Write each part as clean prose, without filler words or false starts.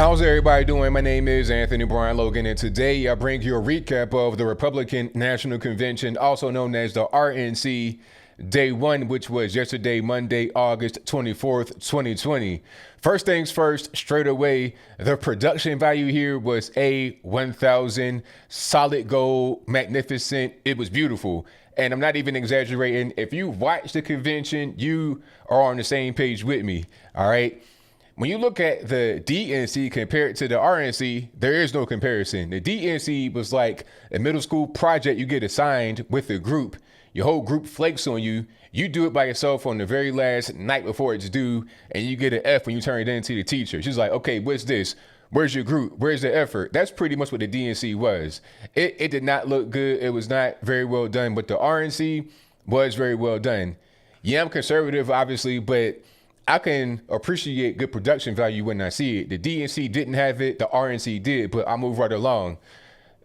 How's everybody doing? My name is Anthony Brian Logan, and today I bring you a recap of the Republican National Convention, also known as the RNC Day 1, which was yesterday, Monday, August 24th, 2020. First things first, straight away, the production value here was A1000, solid gold, magnificent. It was beautiful. And I'm not even exaggerating. If you watch the convention, you are on the same page with me, all right? When you look at the DNC compared to the RNC, there is no comparison. The DNC was like a middle school project you get assigned with a group. Your whole group flakes on you. You do it by yourself on the very last night before it's due, and you get an F when you turn it in to the teacher. She's like, okay, what's this? Where's your group? Where's the effort? That's pretty much what the DNC was. It did not look good. It was not very well done, but the RNC was very well done. Yeah, I'm conservative, obviously, but I can appreciate good production value when I see it. The DNC didn't have it, the RNC did, but I'll move right along.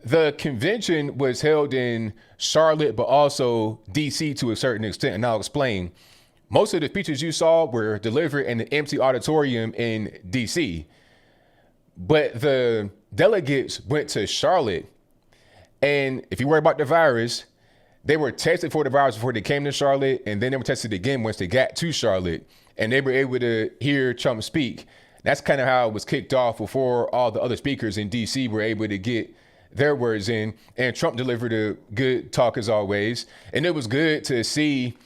The convention was held in Charlotte, but also DC to a certain extent, and I'll explain. Most of the speeches you saw were delivered in an empty auditorium in DC, but the delegates went to Charlotte, and if you worry about the virus, they were tested for the virus before they came to Charlotte, and then they were tested again once they got to Charlotte. And they were able to hear Trump speak. That's kind of how it was kicked off before all the other speakers in DC were able to get their words in. And Trump delivered a good talk as always. And it was good to see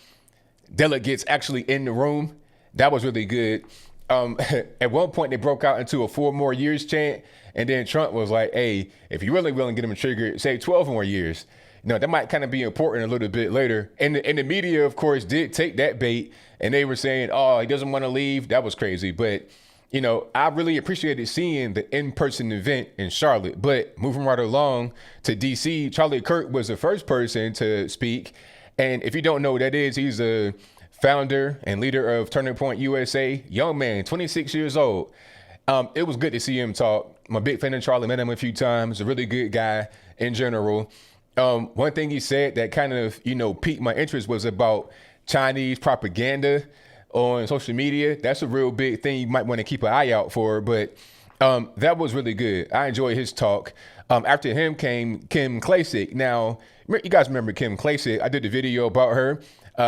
delegates actually in the room. That was really good. At one point, they broke out into a 4 more years chant. And then Trump was like, hey, if you really willing to get them triggered, say 12 more years. No, that might kind of be important a little bit later. And the media, of course, did take that bait, and they were saying, oh, he doesn't want to leave. That was crazy. But, you know, I really appreciated seeing the in-person event in Charlotte. But moving right along to D.C., Charlie Kirk was the first person to speak. And if you don't know what that is, he's a founder and leader of Turning Point USA. Young man, 26 years old. It was good to see him talk. I'm a big fan of Charlie. Met him a few times. A really good guy in general. One thing he said that kind of, piqued my interest was about Chinese propaganda on social media. That's a real big thing you might want to keep an eye out for. But that was really good. I enjoyed his talk. After him came Kim Klacik. Now, you guys remember Kim Klacik. I did the video about her.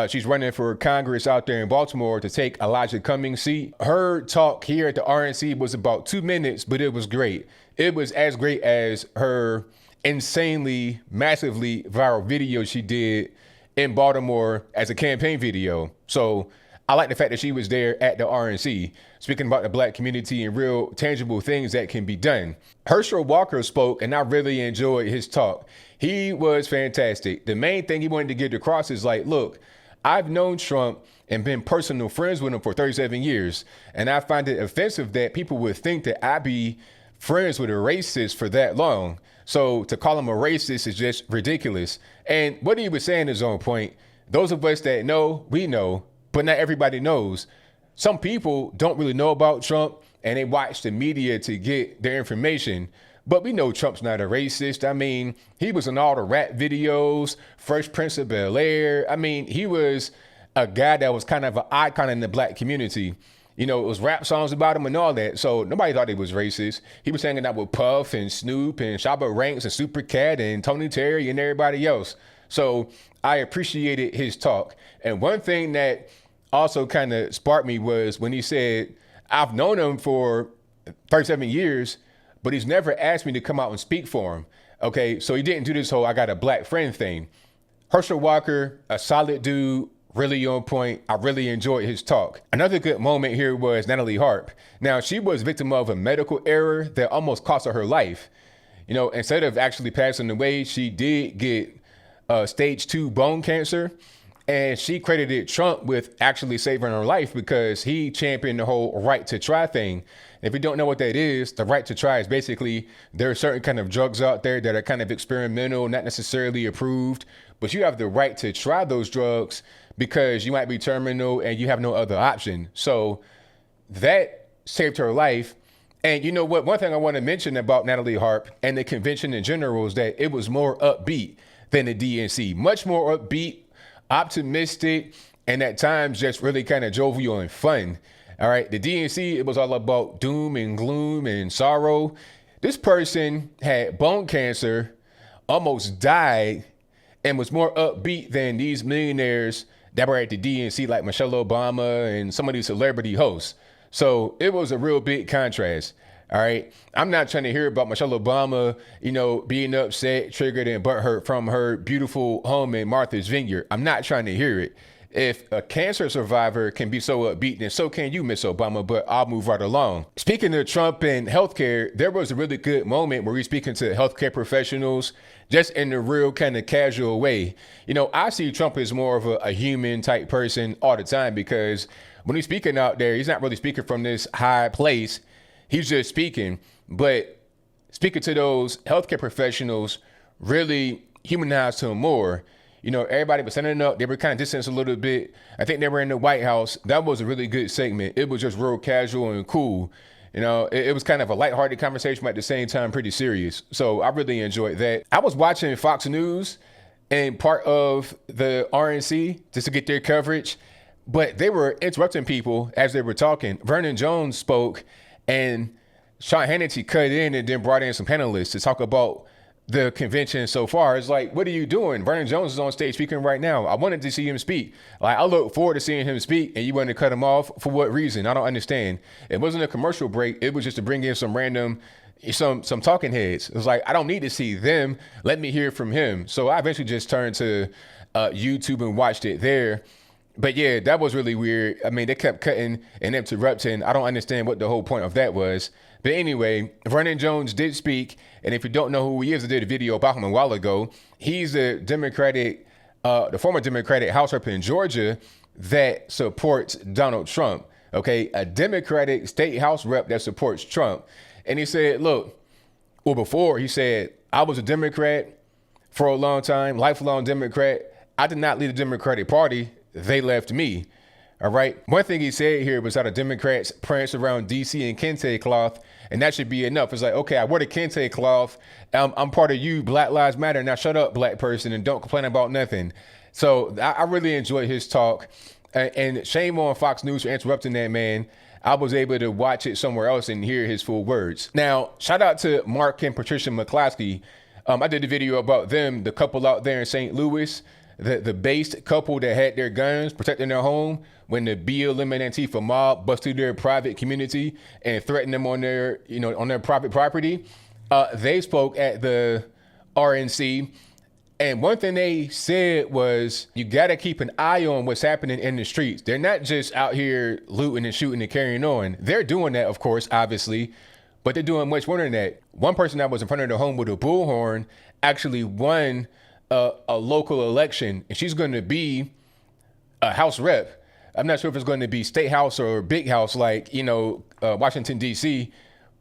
She's running for Congress out there in Baltimore to take Elijah Cummings' seat. Her talk here at the RNC was about 2 minutes, but it was great. It was as great as her insanely, massively viral video she did in Baltimore as a campaign video. So I like the fact that she was there at the RNC, speaking about the black community and real tangible things that can be done. Herschel Walker spoke, and I really enjoyed his talk. He was fantastic. The main thing he wanted to get across is like, look, I've known Trump and been personal friends with him for 37 years. And I find it offensive that people would think that I be friends with a racist for that long. So to call him a racist is just ridiculous. And what he was saying is on point. Those of us that know, we know, but not everybody knows. Some people don't really know about Trump, and they watch the media to get their information. But we know Trump's not a racist. I mean, he was in all the rap videos, Fresh Prince of Bel-Air. I mean, he was a guy that was kind of an icon in the black community. It was rap songs about him and all that. So nobody thought he was racist. He was hanging out with Puff and Snoop and Shabba Ranks and Super Cat and Tony Terry and everybody else. So I appreciated his talk. And one thing that also kind of sparked me was when he said, I've known him for 37 years, but he's never asked me to come out and speak for him. Okay, so he didn't do this whole I got a black friend thing. Herschel Walker, a solid dude, really on point. I really enjoyed his talk. Another good moment here was Natalie Harp. Now, she was victim of a medical error that almost cost her life. Instead of actually passing away, she did get stage 2 bone cancer. And she credited Trump with actually saving her life because he championed the whole right to try thing. If you don't know what that is, the right to try is basically there are certain kind of drugs out there that are kind of experimental, not necessarily approved, but you have the right to try those drugs because you might be terminal and you have no other option. So that saved her life. And you know what? One thing I want to mention about Natalie Harp and the convention in general is that it was more upbeat than the DNC, much more upbeat, optimistic, and at times just really kind of jovial and fun. All right, the DNC, it was all about doom and gloom and sorrow. This person had bone cancer, almost died, and was more upbeat than these millionaires that were at the DNC, like Michelle Obama and some of these celebrity hosts. So it was a real big contrast. All right. I'm not trying to hear about Michelle Obama, being upset, triggered, and butthurt from her beautiful home in Martha's Vineyard. I'm not trying to hear it. If a cancer survivor can be so upbeat, then so can you, Miss Obama, but I'll move right along. Speaking of Trump and healthcare, there was a really good moment where he's speaking to healthcare professionals just in a real kind of casual way. I see Trump as more of a human type person all the time, because when he's speaking out there, he's not really speaking from this high place. He's just speaking, but speaking to those healthcare professionals really humanized him more. Everybody was standing up. They were kind of distanced a little bit. I think they were in the White House. That was a really good segment. It was just real casual and cool. It was kind of a lighthearted conversation, but at the same time, pretty serious. So I really enjoyed that. I was watching Fox News and part of the RNC just to get their coverage, but they were interrupting people as they were talking. Vernon Jones spoke, and Sean Hannity cut in and then brought in some panelists to talk about the convention so far. It's like, what are you doing? Vernon Jones is on stage speaking right now. I wanted to see him speak. I look forward to seeing him speak, and you want to cut him off for what reason? I don't understand. It wasn't a commercial break. It was just to bring in some random, some talking heads. It was like, I don't need to see them. Let me hear from him. So I eventually just turned to YouTube and watched it there. But yeah, that was really weird. I mean, they kept cutting and interrupting. I don't understand what the whole point of that was. But anyway, Vernon Jones did speak. And if you don't know who he is, I did a video about him a while ago. He's the former Democratic House rep in Georgia that supports Donald Trump. Okay, a Democratic state House rep that supports Trump. And he said, before he said, I was a Democrat for a long time, lifelong Democrat. I did not lead the Democratic Party. They left me. All right. One thing he said here was how the Democrats prance around DC and kente cloth, and that should be enough. It's like, okay, I wear the kente cloth. I'm part of you, Black Lives Matter. Now shut up, black person, and don't complain about nothing. So I really enjoyed his talk, and shame on Fox News for interrupting that man. I was able to watch it somewhere else and hear his full words. Now, shout out to Mark and Patricia McClaskey. I did a video about them, the couple out there in St. Louis, the based couple that had their guns protecting their home when the BLM and Antifa mob busted their private community and threatened them on their private property. They spoke at the RNC, and one thing they said was, you got to keep an eye on what's happening in the streets. They're not just out here looting and shooting and carrying on. They're doing that, of course, obviously, but they're doing much more than that. One person that was in front of the home with a bullhorn actually won a local election, and she's going to be a House rep. I'm not sure if it's going to be State House or Big House like, Washington, D.C.,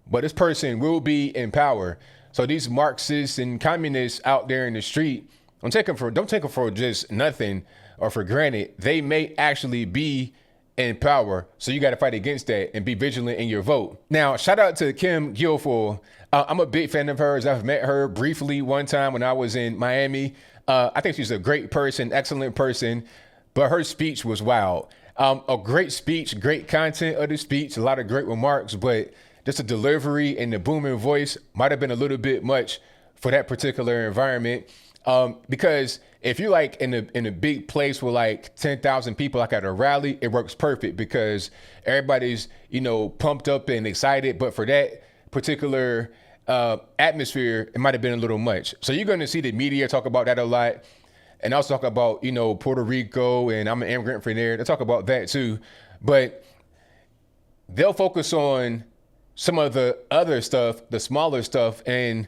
but this person will be in power. So these Marxists and communists out there in the street, don't take them for just nothing or for granted. They may actually be in power. So you got to fight against that and be vigilant in your vote. Now, shout out to Kim Guilford. I'm a big fan of hers. I've met her briefly one time when I was in Miami. I think she's a great person, excellent person, but her speech was wild. A great speech, great content of the speech, a lot of great remarks, but just the delivery and the booming voice might have been a little bit much for that particular environment. Because if you're like in a big place with like 10,000 people, like at a rally, it works perfect because everybody's, pumped up and excited. But for that particular atmosphere, it might have been a little much. So you're going to see the media talk about that a lot. And also talk about, Puerto Rico, and I'm an immigrant from there. They talk about that too. But they'll focus on some of the other stuff, the smaller stuff, and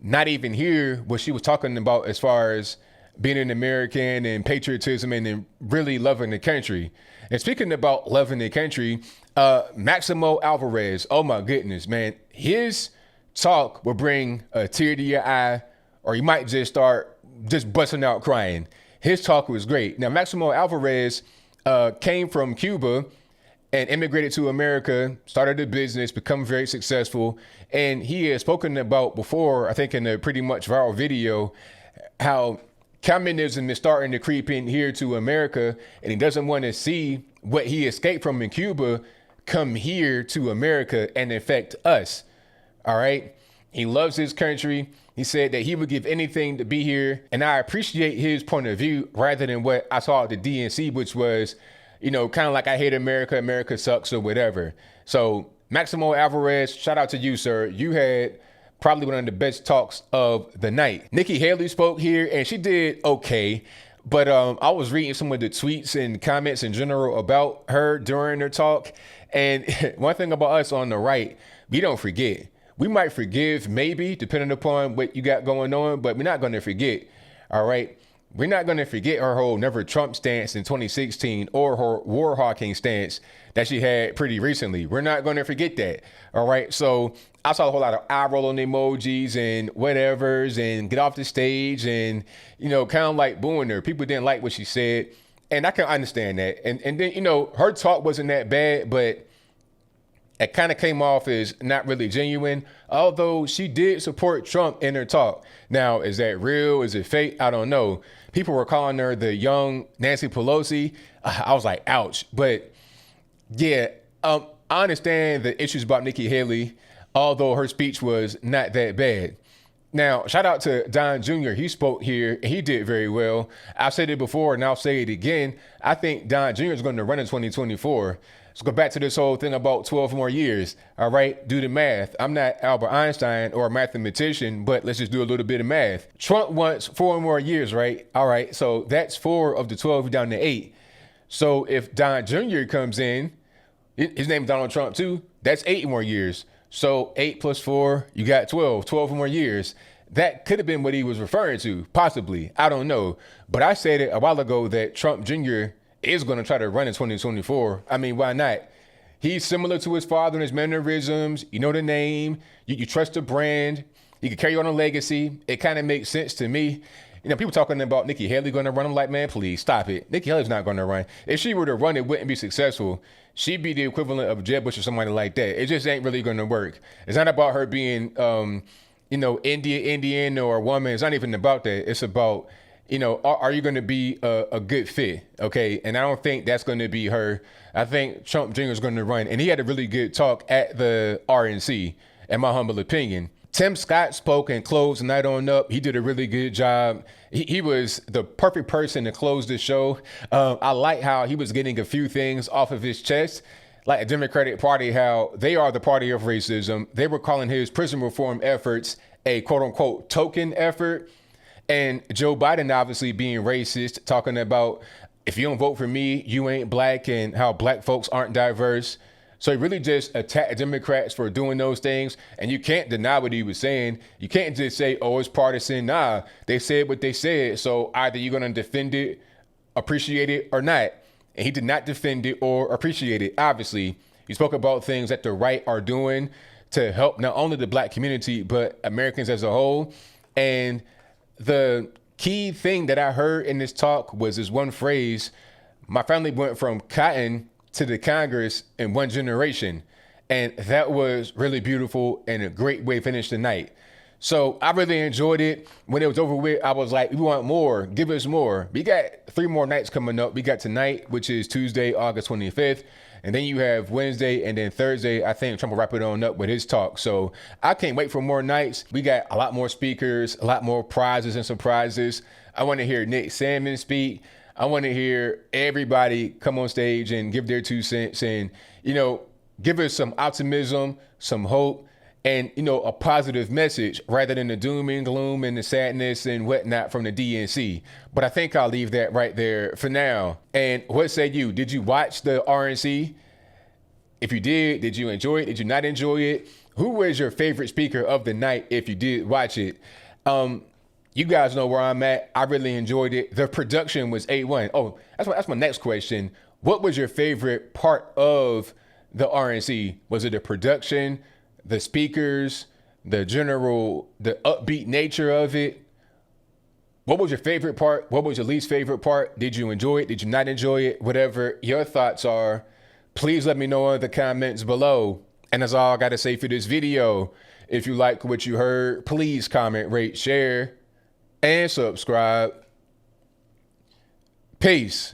not even hear what she was talking about as far as being an American and patriotism and really loving the country. And speaking about loving the country, Maxi Alvarez, oh my goodness, man, his talk will bring a tear to your eye, or you might just start busting out crying. His talk was great. Now, Maxi Alvarez came from Cuba and immigrated to America, started a business, become very successful. And he has spoken about before, I think in a pretty much viral video, how communism is starting to creep in here to America, and he doesn't want to see what he escaped from in Cuba come here to America and infect us. All right. He loves his country. He said that he would give anything to be here. And I appreciate his point of view rather than what I saw at the DNC, which was, kind of like I hate America, America sucks or whatever. So Maxi Alvarez, shout out to you, sir. You had probably one of the best talks of the night. Nikki Haley spoke here and she did okay. But I was reading some of the tweets and comments in general about her during her talk. And one thing about us on the right, we don't forget. We might forgive, maybe, depending upon what you got going on, but we're not going to forget. All right. We're not going to forget her whole never Trump stance in 2016 or her war hawking stance that she had pretty recently. We're not going to forget that. All right. So I saw a whole lot of eye rolling emojis and whatevers and get off the stage and, kind of like booing her. People didn't like what she said. And I can understand that. And then, her talk wasn't that bad, but it kind of came off as not really genuine, although she did support Trump in her talk. Now, is that real? Is it fake? I don't know. People were calling her the young Nancy Pelosi. I was like, ouch. But yeah, I understand the issues about Nikki Haley, although her speech was not that bad. Now, shout out to Don Jr. He spoke here and he did very well. I've said it before and I'll say it again. I think Don Jr. is going to run in 2024. Let's go back to this whole thing about 12 more years. All right, do the math. I'm not Albert Einstein or a mathematician, but let's just do a little bit of math. Trump wants 4 more years, right? All right, so that's 4 of the 12 down to 8. So if Don Jr. comes in, his name is Donald Trump too, that's 8 more years. So 8 plus 4, you got 12 more years. That could have been what he was referring to, possibly. I don't know. But I said it a while ago that Trump Jr. is going to try to run in 2024. I mean, why not? He's similar to his father in his mannerisms. You know the name. You trust the brand. He can carry on a legacy. It kind of makes sense to me. People talking about Nikki Haley going to run. I'm like, man, please stop it. Nikki Haley's not going to run. If she were to run, it wouldn't be successful. She'd be the equivalent of Jeb Bush or somebody like that. It just ain't really going to work. It's not about her being, Indian or a woman. It's not even about that. It's about, are you going to be a good fit? Okay. And I don't think that's going to be her. I think Trump Jr. is going to run. And he had a really good talk at the RNC, in my humble opinion. Tim Scott spoke and closed the night on up. He did a really good job. He was the perfect person to close the show. I like how he was getting a few things off of his chest, like the Democratic Party, how they are the party of racism. They were calling his prison reform efforts a quote unquote token effort. And Joe Biden obviously being racist, talking about if you don't vote for me, you ain't black, and how black folks aren't diverse. So he really just attacked Democrats for doing those things. And you can't deny what he was saying. You can't just say, oh, it's partisan. Nah, they said what they said. So either you're going to defend it, appreciate it, or not. And he did not defend it or appreciate it. Obviously, he spoke about things that the right are doing to help not only the black community, but Americans as a whole. And the key thing that I heard in this talk was this one phrase: my family went from cotton to the Congress in one generation. And that was really beautiful and a great way to finish the night. So I really enjoyed it. When it was over with, I was like, we want more, give us more. We got 3 more nights coming up. We got tonight, which is Tuesday, August 25th. And then you have Wednesday, and then Thursday, I think Trump will wrap it on up with his talk. So I can't wait for more nights. We got a lot more speakers, a lot more prizes and surprises. I want to hear Nick Salmon speak. I want to hear everybody come on stage and give their 2 cents and, give us some optimism, some hope, and, a positive message rather than the doom and gloom and the sadness and whatnot from the DNC. But I think I'll leave that right there for now. And what say you? Did you watch the RNC? If you did you enjoy it? Did you not enjoy it? Who was your favorite speaker of the night if you did watch it? You guys know where I'm at. I really enjoyed it. The production was A1. Oh, that's my next question. What was your favorite part of the RNC? Was it the production, the speakers, the upbeat nature of it? What was your favorite part? What was your least favorite part? Did you enjoy it? Did you not enjoy it? Whatever your thoughts are, please let me know in the comments below. And that's all I got to say for this video. If you like what you heard, please comment, rate, share, and subscribe. Peace.